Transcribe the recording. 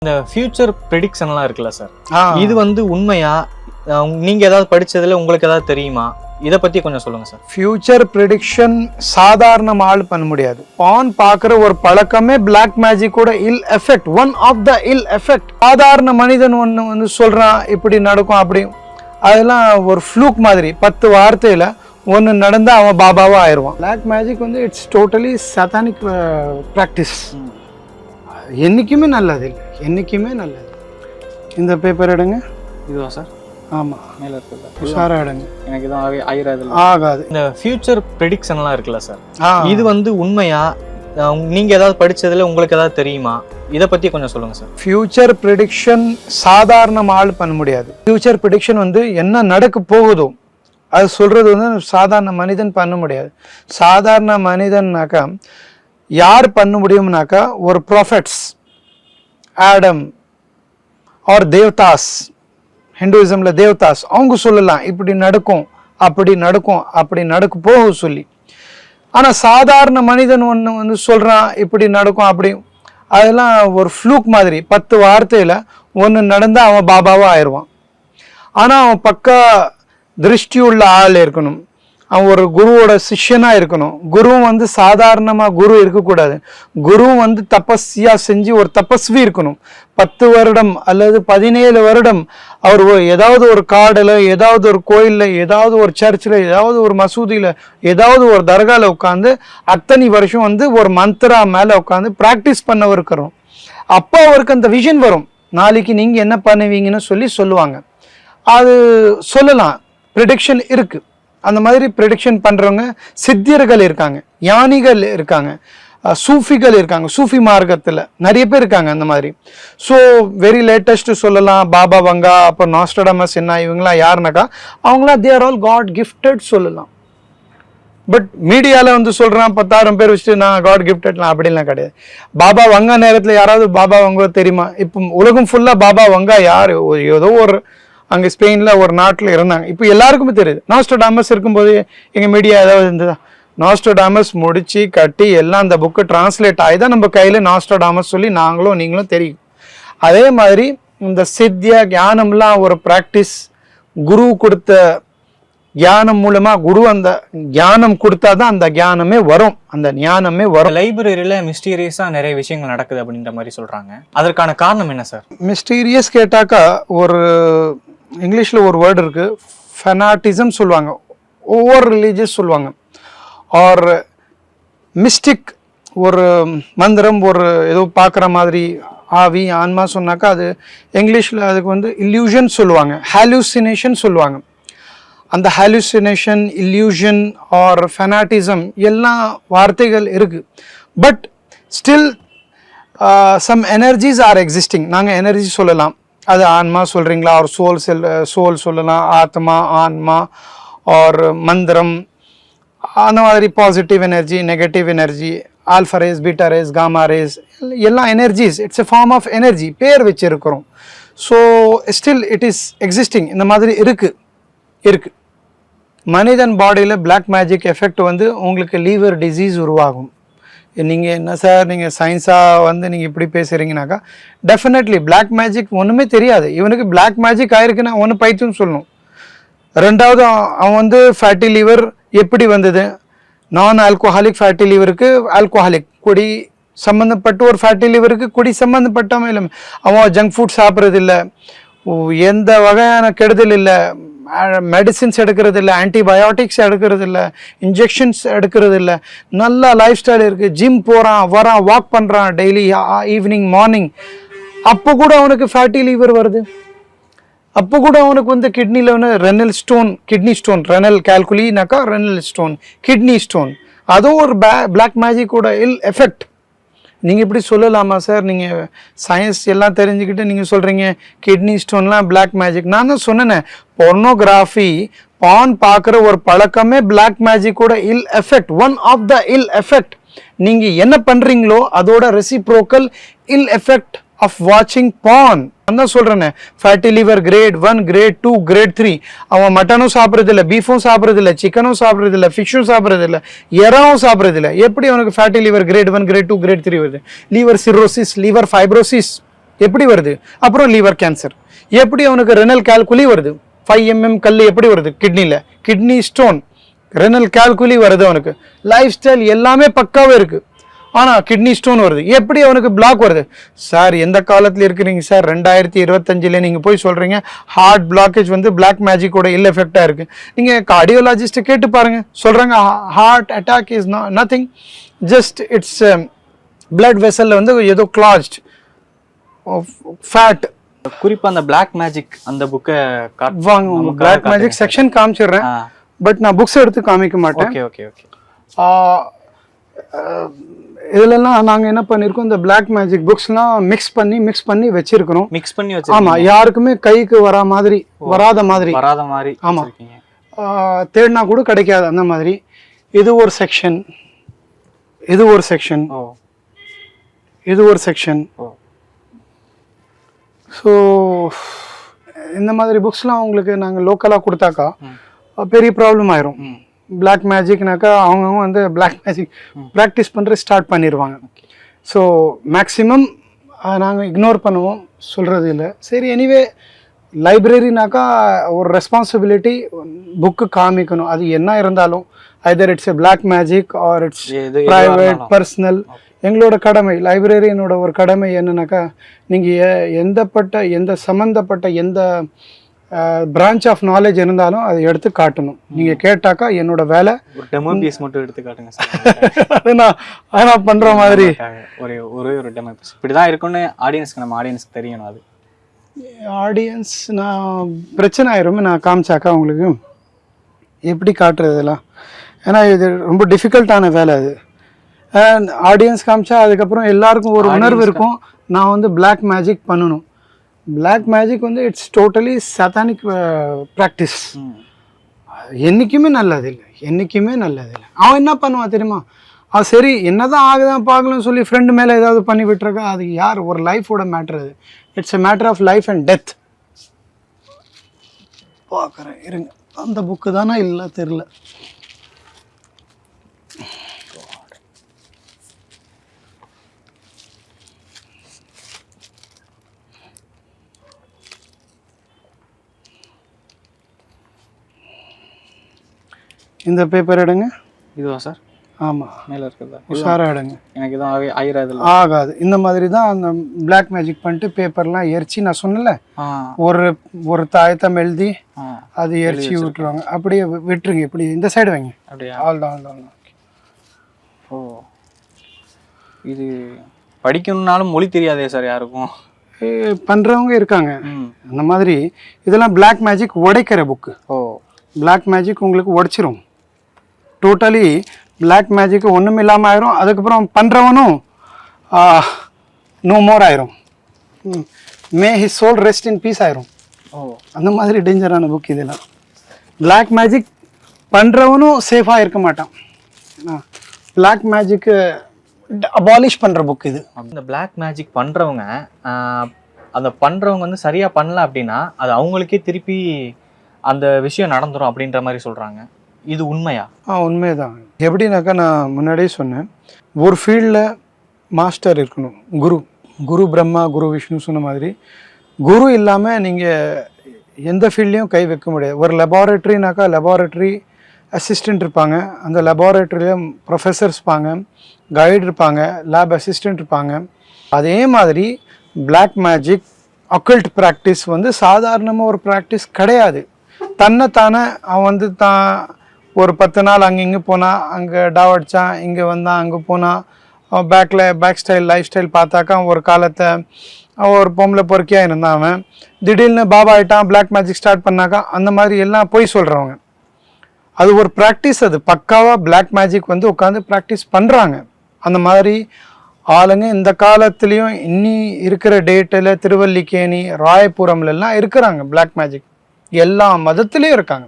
இந்த ஃபியூச்சர் ப்ரெடிக்ஷன்லாம் இருக்குல்ல சார், இது வந்து உண்மையா? நீங்க ஏதாவது படிச்சதுல உங்களுக்கு ஏதாவது தெரியுமா? இதை பத்தி கொஞ்சம் சொல்லுங்க சார். ஃபியூச்சர் ப்ரெடிக்ஷன் சாதாரண ஆள் பண்ண முடியாது. பான் பார்க்குற ஒரு பழக்கமே பிளாக் மேஜிக்கோட ill effect, one of the ill effect. சாதாரண மனிதன் ஒன்று வந்து சொல்றான் இப்படி நடக்கும் அப்படி, அதெல்லாம் ஒரு ஃப்ளூக் மாதிரி. 10 வார்த்தையில ஒன்று நடந்தா அவன் பாபாவா ஆயிடுவான். பிளாக் மேஜிக் வந்து இட்ஸ் டோட்டலி சத்தானிக் ப்ராக்டிஸ். என்னைக்குமே நல்லது இல்லை, என்னைக்குமே நல்லது. இந்த பேப்பர் எடுங்க. இதுவா சார்? ஆமாம், மேலே இருக்குல்ல, உஷாரா எடுங்க. எனக்கு எதுவும் ஆயிராது? ஆகாது. இந்த ஃபியூச்சர் ப்ரெடிக்ஷன்லாம் இருக்குல்ல சார், இது வந்து உண்மையா? நீங்க ஏதாவது படிச்சதுல உங்களுக்கு ஏதாவது தெரியுமா? இதை பத்தி கொஞ்சம் சொல்லுங்க சார். ஃபியூச்சர் ப்ரெடிக்ஷன் சாதாரண ஆள் பண்ண முடியாது. ஃபியூச்சர் ப்ரெடிக்ஷன் வந்து என்ன நடக்க போகுதோ அது சொல்றது வந்து சாதாரண மனிதன் பண்ண முடியாது. சாதாரண மனிதன்னாக்கா யார் பண்ண முடியும்னாக்கா ஒரு prophets, Adam R Devadas, ஹிந்துயிசம்ல Devadas, அவங்க சொல்லலாம் இப்படி நடக்கும் அப்படி நடக்கும் அப்படி நடக்க போக சொல்லி. ஆனால் சாதாரண மனிதன் ஒன்று வந்து சொல்கிறான் இப்படி நடக்கும் அப்படி, அதெல்லாம் ஒரு ஃப்ளூக் மாதிரி. 10 வார்த்தையில் ஒன்று நடந்தால் அவன் பாபாவா ஆயிடுவான். ஆனால் அவன் பக்கா திருஷ்டி உள்ள ஆள் இருக்கணும், அவன் ஒரு குருவோட சிஷ்யனாக இருக்கணும். குருவும் வந்து சாதாரணமாக குரு இருக்கக்கூடாது. குருவும் வந்து தபஸ்யா செஞ்சு ஒரு தபஸ்வி இருக்கணும். 10 வருடம் அல்லது 17 வருடம் அவர் ஏதாவது ஒரு காடில், ஏதாவது ஒரு கோயிலில், ஏதாவது ஒரு சர்ச்சில், ஏதாவது ஒரு மசூதியில், ஏதாவது ஒரு தர்காவில் உட்காந்து அத்தனை வருஷம் வந்து ஒரு மந்த்ரா மேலே உட்காந்து ப்ராக்டிஸ் பண்ண இருக்கணும். அப்போ அவருக்கு அந்த விஷன் வரும், நாளைக்கு நீங்கள் என்ன பண்ணுவீங்கன்னு சொல்லுவாங்க. அது சொல்லலாம், ப்ரெடிக்ஷன் இருக்குது. அந்த மாதிரி ப்ரெடிக்ஷன் பண்ணுறவங்க சித்தியர்கள் இருக்காங்க, ஞானிகள் இருக்காங்க, சூஃபிகள் இருக்காங்க. சூஃபி மார்க்கத்தில் நிறைய பேர் இருக்காங்க அந்த மாதிரி. ஸோ வெரி லேட்டஸ்ட்டு சொல்லலாம் பாபா வங்கா, அப்போ நாஸ்ட்ரடாமஸ், என்ன இவங்களாம் யாருனாக்கா அவங்களாம் they are all god gifted சொல்லலாம். பட் மீடியாவில் வந்து சொல்கிறான் 10,000 பேர் வச்சுட்டு நான் காட் கிஃப்டட்லாம் அப்படிலாம் கிடையாது. பாபா வங்கா நேரத்தில் யாராவது பாபா வங்கா தெரியுமா? இப்போ உலகம் ஃபுல்லாக பாபா வங்கா யார்? ஏதோ ஒரு அங்கே ஸ்பெயினில் ஒரு நாட்டில் இருந்தாங்க. இப்போ எல்லாருக்குமே தெரியுது. நாஸ்ட்ரடாமஸ் இருக்கும்போது எங்கள் மீடியா ஏதாவது இருந்ததா? நாஸ்ட்ரடாமஸ் முடிச்சு கட்டி எல்லாம் அந்த புக்கு டிரான்ஸ்லேட் ஆகி தான் நம்ம கையில் நாஸ்ட்ரடாமஸ் சொல்லி நாங்களும் நீங்களும் தெரியும். அதே மாதிரி இந்த சித்தியா ஞானம்லாம் ஒரு ப்ராக்டிஸ். குரு கொடுத்த ஞானம் மூலமாக குரு அந்த ஞானம் கொடுத்தா தான் அந்த ஞானமே வரும், அந்த ஞானமே வரும். லைப்ரரியில் மிஸ்டீரியஸாக நிறைய விஷயங்கள் நடக்குது அப்படின்ற மாதிரி சொல்கிறாங்க. அதற்கான காரணம் என்ன சார்? மிஸ்டீரியஸ் கேட்டாக்கா ஒரு இங்கிலீஷில் ஒரு வேர்டு இருக்குது, ஃபெனாட்டிசம் சொல்லுவாங்க, ஓவர் ரிலீஜியஸ் சொல்லுவாங்க, ஆர் மிஸ்டிக். ஒரு மந்திரம், ஒரு ஏதோ பார்க்குற மாதிரி ஆவி ஆன்மா சொன்னாக்கா அது இங்கிலீஷில் அதுக்கு வந்து இல்யூஷன் சொல்லுவாங்க, ஹாலுசினேஷன் சொல்லுவாங்க. அந்த ஹாலுசினேஷன், இல்யூஷன் ஆர் ஃபெனாட்டிசம் எல்லாம் வார்த்தைகள் இருக்குது. But still some energies are existing. நாங்கள் எனர்ஜி சொல்லலாம், அது ஆன்மா சொல்கிறீங்களா, ஒரு சோல் சொல்லலாம், ஆத்மா, ஆன்மா ஆர் மந்திரம், அந்த மாதிரி positive energy, negative energy, alpha rays, beta rays, gamma rays, எல்லாம் energies. It's a form of energy, பேர் வச்சுருக்கிறோம். So still it is existing. இந்த மாதிரி இருக்குது. மனிதன் பாடியில் பிளாக் மேஜிக் எஃபெக்ட் வந்து உங்களுக்கு லீவர் டிசீஸ் உருவாகும். நீங்கள் என்ன சார் நீங்கள் சயின்ஸாக வந்து நீங்கள் இப்படி பேசுகிறீங்கனாக்கா, டெஃபினெட்லி பிளாக் மேஜிக் ஒன்றுமே தெரியாது. இவனுக்கு பிளாக் மேஜிக் ஆயிருக்குன்னா ஒன்று பைத்தியம் சொல்லணும். ரெண்டாவது அவன் வந்து ஃபேட்டி லிவர் எப்படி வந்தது? நான் ஆல்கோஹாலிக் ஃபேட்டி லிவருக்கு ஆல்கோஹாலிக், குடி சம்மந்தப்பட்ட ஒரு ஃபேட்டி லிவருக்கு குடி சம்மந்தப்பட்டவன் இல்லை. அவன் ஜங்க் ஃபுட் சாப்பிட்றதில்ல, எந்த வகையான கெடுதல் இல்லை, மெடிசின்ஸ் எடுக்கிறது இல்லை, ஆன்டிபயோட்டிக்ஸ் எடுக்கிறது இல்லை, இன்ஜெக்ஷன்ஸ் எடுக்கிறது இல்லை, நல்ல லைஃப் ஸ்டைல் இருக்குது, ஜிம் போகிறான், வரான், வாக் பண்ணுறான் டெய்லி ஈவினிங் மார்னிங். அப்போ கூட அவனுக்கு ஃபேட்டி லிவர் வருது. அப்போ கூட அவனுக்கு வந்து கிட்னியில் வந்து renal stone, kidney stone, renal கால்குலினாக்கா ரெனல் ஸ்டோன், கிட்னி ஸ்டோன், அதுவும் ஒரு பிளாக் மேஜிக்கோட எஃபெக்ட். நீங்கள் இப்படி சொல்லலாமா சார்? நீங்கள் சயின்ஸ் எல்லாம் தெரிஞ்சுக்கிட்டு நீங்கள் சொல்கிறீங்க கிட்னி ஸ்டோன்லாம் பிளாக் மேஜிக். நான் தான் சொன்னேன், பொர்னோகிராஃபி, பான் பார்க்குற ஒரு பழக்கமே பிளாக் மேஜிக்கோட ill effect, one of the ill effect. நீங்கள் என்ன பண்ணுறீங்களோ அதோட ரெசிப்ரோக்கல் இல் எஃபெக்ட் ஆஃப் வாட்சிங் பான். நான் தான் சொல்கிறேன்னு, fatty liver grade 1, grade 2, grade 3. அவன் மட்டனும் சாப்பிட்றதில்ல, பீஃபும் சாப்பிட்றதில்ல, சிக்கனும் சாப்பிட்றதில்ல, ஃபிஷ்ஷும் சாப்பிட்றதில்ல, எறாவும் சாப்பிட்றதில்ல. எப்படி அவனுக்கு fatty liver grade 1, grade 2, grade 3 வருது? லிவர் சிரோசிஸ், லிவர் ஃபைப்ரோசிஸ் எப்படி வருது? அப்புறம் லிவர் கேன்சர் எப்படி அவனுக்கு ரெனல் கால்குலி வருது? 5 mm கல் எப்படி வருது? கிட்னியில் கிட்னி ஸ்டோன், ரெனல் கால்குலி வருது அவனுக்கு. லைஃப் ஸ்டைல் எல்லாமே பக்காவே இருக்குது, ஆனால் கிட்னி ஸ்டோன் வருது. எப்படி அவனுக்கு பிளாக் வருது? சார் எந்த காலத்தில் இருக்கிறீங்க சார்? 2025 நீங்கள் போய் சொல்கிறீங்க ஹார்ட் பிளாக்கேஜ் வந்து பிளாக் மேஜிக்கோட இல் எஃபெக்டாக இருக்குது. நீங்கள் கார்டியோலாஜிஸ்ட்டை கேட்டு பாருங்கள், சொல்கிறாங்க heart attack is nothing, just it's blood வெசலில் வந்து ஏதோ கிளாஸ்ட் ஃபேட். குறிப்பா அந்த பிளாக் மேஜிக் அந்த புக்கை வாங்க, பிளாக் மேஜிக் செக்ஷன் காமிச்சிடுறேன், பட் நான் புக்ஸ் எடுத்து காமிக்க மாட்டேன். Okay okay okay. இதுலலாம் நாங்கள் என்ன பண்ணியிருக்கோம், இந்த பிளாக் மேஜிக் புக்ஸ்லாம் மிக்ஸ் பண்ணி வச்சிருக்கிறோம். மிக்ஸ் பண்ணி வச்சு, ஆமாம், யாருக்குமே கைக்கு வராத மாதிரி. ஆமாம், தேடினா கூட கிடைக்காது அந்த மாதிரி. இது ஒரு செக்ஷன், இது ஒரு செக்ஷன், இது ஒரு செக்ஷன். ஸோ இந்த மாதிரி புக்ஸ்லாம் உங்களுக்கு நாங்கள் லோக்கலாக கொடுத்தாக்கா பெரிய ப்ராப்ளம் ஆயிரும். பிளாக் மேஜிக்னாக்கா அவங்கவுங்க வந்து பிளாக் மேஜிக் ப்ராக்டிஸ் பண்ணுற ஸ்டார்ட் பண்ணிடுவாங்க. ஸோ மேக்ஸிமம் நாங்கள் இக்னோர் பண்ணுவோம், சொல்கிறது இல்லை. சரி, எனிவே லைப்ரரினாக்கா ஒரு ரெஸ்பான்சிபிலிட்டி, புக்கு காமிக்கணும். அது என்ன இருந்தாலும் either it's a black magic or it's private personal, எங்களோட கடமை, லைப்ரரியனோட ஒரு கடமை என்னன்னாக்கா, நீங்கள் எந்த சம்மந்தப்பட்ட எந்த பிரான்ச் ஆஃப் நாலேஜ் இருந்தாலும் அதை எடுத்து காட்டணும். நீங்கள் கேட்டாக்கா என்னோட வேலை ஒரு டெமோ பீஸ் மட்டும் எடுத்து காட்டுங்க சார். அது நான் பண்ணுற மாதிரி ஒரு டெமோ பீஸ் இப்படி தான் இருக்குன்னு ஆடியன்ஸ்க்கு, நம்ம ஆடியன்ஸ்க்கு தெரியணும். அது ஆடியன்ஸ் நான் பிரச்சனை ஆயிரும் நான் காமிச்சாக்கா உங்களுக்கு எப்படி காட்டுறதுலாம். ஏன்னா இது ரொம்ப டிஃபிகல்ட்டான வேலை. அது ஆடியன்ஸ் காமிச்சா அதுக்கப்புறம் எல்லாருக்கும் ஒரு உணர்வு இருக்கும், நான் வந்து பிளாக் மேஜிக் பண்ணணும். பிளாக் மேஜிக் வந்து இட்ஸ் டோட்டலி சத்தானிக் ப்ராக்டிஸ். என்றைக்குமே நல்லதில்லை, என்றைக்குமே நல்லதில்லை. அவன் என்ன பண்ணுவான் தெரியுமா, அவன் சரி என்னதான் ஆகுதான் பார்க்கலன்னு சொல்லி ஃப்ரெண்டு மேலே ஏதாவது பண்ணி விட்டுருக்கா. அது யார், ஒரு லைஃபோட மேட்ரு. அது it's a matter of life and death. பார்க்குறேன் இருங்க, அந்த புக்கு தானே இல்லை தெரில. இந்த பேப்பர் எடுங்க. இதுவா சார்? ஆமாம், மேலே இருக்கிறதா? உஷாராக எடுங்க, எனக்கு எதுவும் ஆயிராது. ஆகாது. இந்த மாதிரி தான் அந்த பிளாக் மேஜிக் பண்ணிட்டு பேப்பர்லாம் எரிச்சு, நான் சொன்னல ஒரு தாயத்தம் எழுதி அது எரிச்சு விட்டுருவாங்க. அப்படியே விட்டுருங்க, இப்படி இந்த சைடு வைங்க. அப்படியே ஆல்தான். ஓ, இது படிக்கணும்னாலும் மொழி தெரியாதே சார் யாருக்கும்? பண்ணுறவங்க இருக்காங்க அந்த மாதிரி. இதெல்லாம் பிளாக் மேஜிக் உடைக்கிற புக்கு. ஓ, பிளாக் மேஜிக் உங்களுக்கு உடைச்சிரும் டோட்டலி. பிளாக் மேஜிக் ஒன்றும் இல்லாமல் ஆயிரும். அதுக்கப்புறம் பண்ணுறவனும் நோ மோர் ஆயிரும். May his soul rest in peace ஆயிரும். அந்த மாதிரி டேஞ்சரான புக் இதெல்லாம். பிளாக் மேஜிக் பண்ணுறவனும் சேஃபாக இருக்க மாட்டான். பிளாக் மேஜிக்கு அபாலிஷ் பண்ணுற புக் இது. இந்த பிளாக் மேஜிக் பண்ணுறவங்க அந்த பண்ணுறவங்க வந்து சரியாக பண்ணல அப்படின்னா அது அவங்களுக்கே திருப்பி அந்த விஷயம் நடந்துடும் அப்படின்ற மாதிரி சொல்கிறாங்க. இது உண்மையா? உண்மைதான். எப்படின்னாக்கா, நான் முன்னாடியே சொன்னேன், ஒரு ஃபீல்டில் மாஸ்டர் இருக்கணும். குரு பிரம்மா, குரு விஷ்ணு சொன்ன மாதிரி குரு இல்லாமல் நீங்கள் எந்த ஃபீல்ட்லேயும் கை வைக்க முடியாது. ஒரு லெபார்ட்ரினாக்கா லெபார்ட்ரி அசிஸ்டண்ட் இருப்பாங்க, அந்த லெபார்ட்ரியில் ப்ரொஃபஸர்ஸ் இருப்பாங்க, கைடு இருப்பாங்க, லேப் அசிஸ்டண்ட் இருப்பாங்க. அதே மாதிரி பிளாக் மேஜிக் அக்கல்ட் ப்ராக்டிஸ் வந்து சாதாரணமாக ஒரு ப்ராக்டிஸ் கிடையாது. தன்னைத்தானே அவன் வந்து தான் ஒரு 10 நாள் அங்கே இங்கே போனால், அங்கே டாவ் அடித்தான், இங்கே வந்தான், அங்கே போனால், பேக் ஸ்டைல் லைஃப் ஸ்டைல் பார்த்தாக்கா ஒரு காலத்தை ஒரு பொம்பளை பொறுக்கியாக இருந்தான். அவன் திடீர்னு பாபா ஆகிட்டான், பிளாக் மேஜிக் ஸ்டார்ட் பண்ணாக்கா, அந்த மாதிரி எல்லாம் போய் சொல்கிறவங்க. அது ஒரு ப்ராக்டிஸ். அது பக்காவாக பிளாக் மேஜிக் வந்து உட்காந்து ப்ராக்டிஸ் பண்ணுறாங்க. அந்த மாதிரி ஆளுங்க இந்த காலத்துலேயும் இன்னி இருக்கிற டேட்டில் திருவல்லிக்கேணி, ராயபுரம்லாம் இருக்கிறாங்க. பிளாக் மேஜிக் எல்லா மதத்துலேயும் இருக்காங்க.